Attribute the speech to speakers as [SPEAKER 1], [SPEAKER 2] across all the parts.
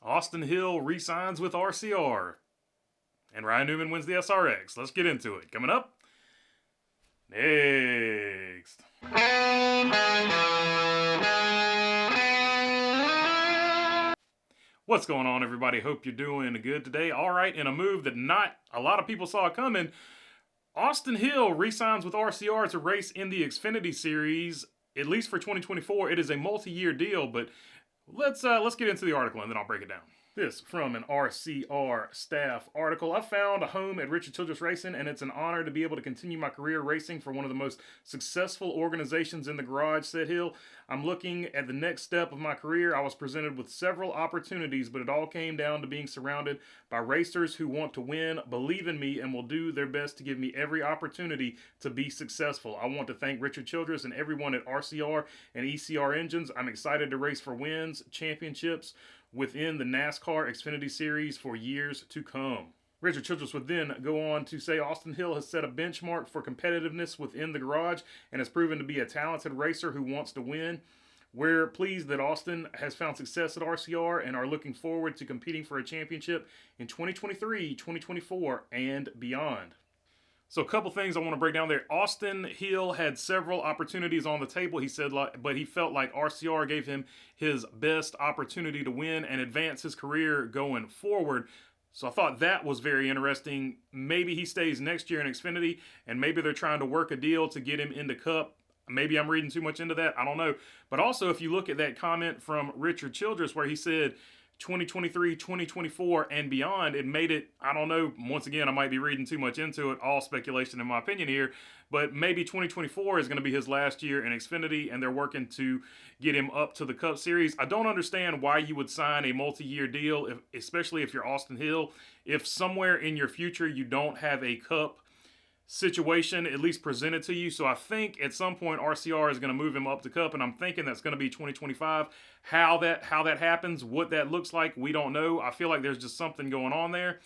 [SPEAKER 1] Austin Hill resigns with RCR. And Ryan Newman wins the SRX. Let's get into it. Coming up next. What's going on, everybody? Hope you're doing good today. All right, in a move that not a lot of people saw coming, Austin Hill re-signs with RCR to race in the Xfinity Series, at least for 2024. It is a multi-year deal, but let's get into the article and then I'll break it down. This from an RCR staff article. I found a home at Richard Childress Racing, and it's an honor to be able to continue my career racing for one of the most successful organizations in the garage, said Hill. I'm looking at the next step of my career. I was presented with several opportunities, but it all came down to being surrounded by racers who want to win, believe in me, and will do their best to give me every opportunity to be successful. I want to thank Richard Childress and everyone at RCR and ECR Engines. I'm excited to race for wins, championships, within the NASCAR Xfinity Series for years to come. Richard Childress would then go on to say Austin Hill has set a benchmark for competitiveness within the garage and has proven to be a talented racer who wants to win. We're pleased that Austin has found success at RCR and are looking forward to competing for a championship in 2023, 2024, and beyond. So a couple things I want to break down there. Austin Hill had several opportunities on the table, he said, but he felt like RCR gave him his best opportunity to win and advance his career going forward. So I thought that was very interesting. Maybe he stays next year in Xfinity, and maybe they're trying to work a deal to get him into Cup. Maybe I'm reading too much into that. I don't know. But also, if you look at that comment from Richard Childress where he said 2023, 2024, and beyond, it made it, I don't know, once again, I might be reading too much into it, all speculation in my opinion here, but maybe 2024 is going to be his last year in Xfinity, and they're working to get him up to the Cup Series. I don't understand why you would sign a multi-year deal, especially if you're Austin Hill, if somewhere in your future you don't have a Cup situation at least presented to you. So I think at some point RCR is going to move him up to Cup, and I'm thinking that's going to be 2025. How that happens, what that looks like, we don't know. I feel like there's just something going on there.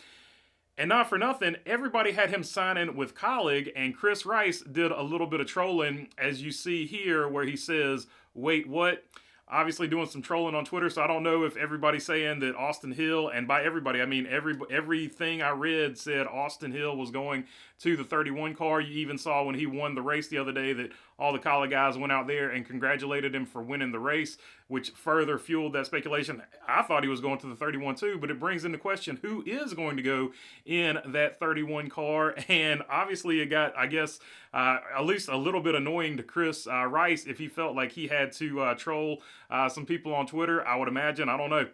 [SPEAKER 1] And not for nothing, everybody had him signing with Kaulig, and Chris Rice did a little bit of trolling, as you see here, where he says, wait, what? Obviously doing some trolling on Twitter, so I don't know if everybody's saying that Austin Hill, and by everybody, I mean everything I read said Austin Hill was going to the 31 car. You even saw when he won the race the other day that all the Kaulig guys went out there and congratulated him for winning the race, which further fueled that speculation. I thought he was going to the 31 too, but it brings into question who is going to go in that 31 car. And obviously it got, I guess, at least a little bit annoying to Chris Rice if he felt like he had to troll some people on Twitter. I would imagine, I don't know.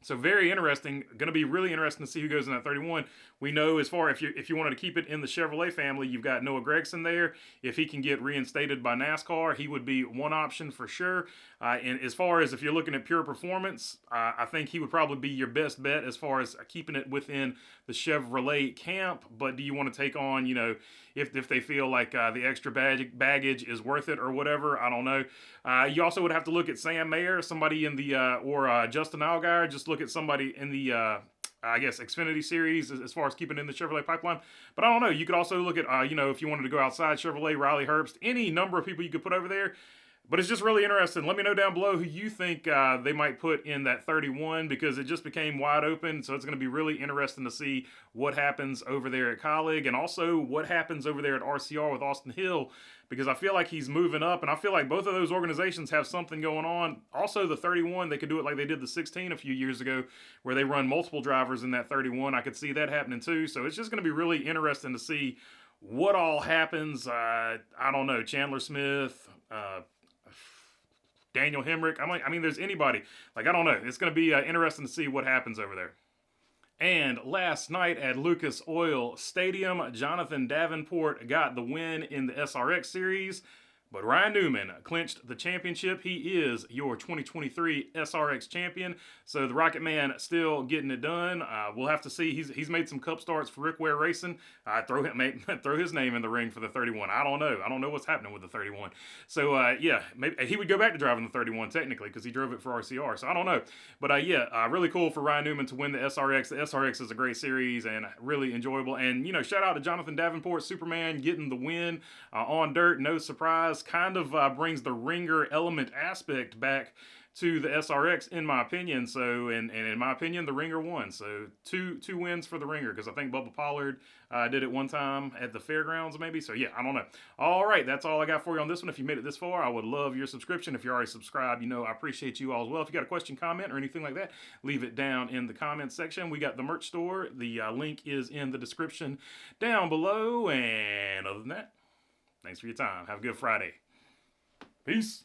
[SPEAKER 1] So very interesting. Going to be really interesting to see who goes in that 31. We know as far if you wanted to keep it in the Chevrolet family, you've got Noah Gragson there. If he can get reinstated by NASCAR, he would be one option for sure. And as far as if you're looking at pure performance, I think he would probably be your best bet as far as keeping it within the Chevrolet camp. But do you want to take on, if they feel like the extra baggage is worth it or whatever? I don't know. You also would have to look at Sam Mayer, somebody in the, or Justin Allgaier. Just look at somebody in the, I guess, Xfinity Series as far as keeping in the Chevrolet pipeline. But I don't know. You could also look at, if you wanted to go outside Chevrolet, Riley Herbst, any number of people you could put over there. But it's just really interesting. Let me know down below who you think they might put in that 31, because it just became wide open. So it's going to be really interesting to see what happens over there at Kaulig, and also what happens over there at RCR with Austin Hill, because I feel like he's moving up, and I feel like both of those organizations have something going on. Also, the 31, they could do it like they did the 16 a few years ago, where they run multiple drivers in that 31. I could see that happening too. So it's just going to be really interesting to see what all happens. I don't know, Chandler Smith, Daniel Hemrick. I mean, there's anybody. I don't know. It's going to be interesting to see what happens over there. And last night at Lucas Oil Stadium, Jonathan Davenport got the win in the SRX series. But Ryan Newman clinched the championship. He is your 2023 SRX champion. So the Rocket Man still getting it done. We'll have to see. He's made some cup starts for Rick Ware Racing. Throw his name in the ring for the 31. I don't know. I don't know what's happening with the 31. So yeah, maybe he would go back to driving the 31 technically because he drove it for RCR. So I don't know. But yeah, really cool for Ryan Newman to win the SRX. The SRX is a great series and really enjoyable. And shout out to Jonathan Davenport, Superman, getting the win on dirt. No surprise. Kind of brings the ringer element aspect back to the SRX, in my opinion. So, and in my opinion, the Ringer won. So, two wins for the Ringer, because I think Bubba Pollard did it one time at the fairgrounds, maybe. So, yeah, I don't know. All right, that's all I got for you on this one. If you made it this far, I would love your subscription. If you're already subscribed, I appreciate you all as well. If you got a question, comment, or anything like that, leave it down in the comments section. We got the merch store. The link is in the description down below. And other than that, thanks for your time. Have a good Friday. Peace.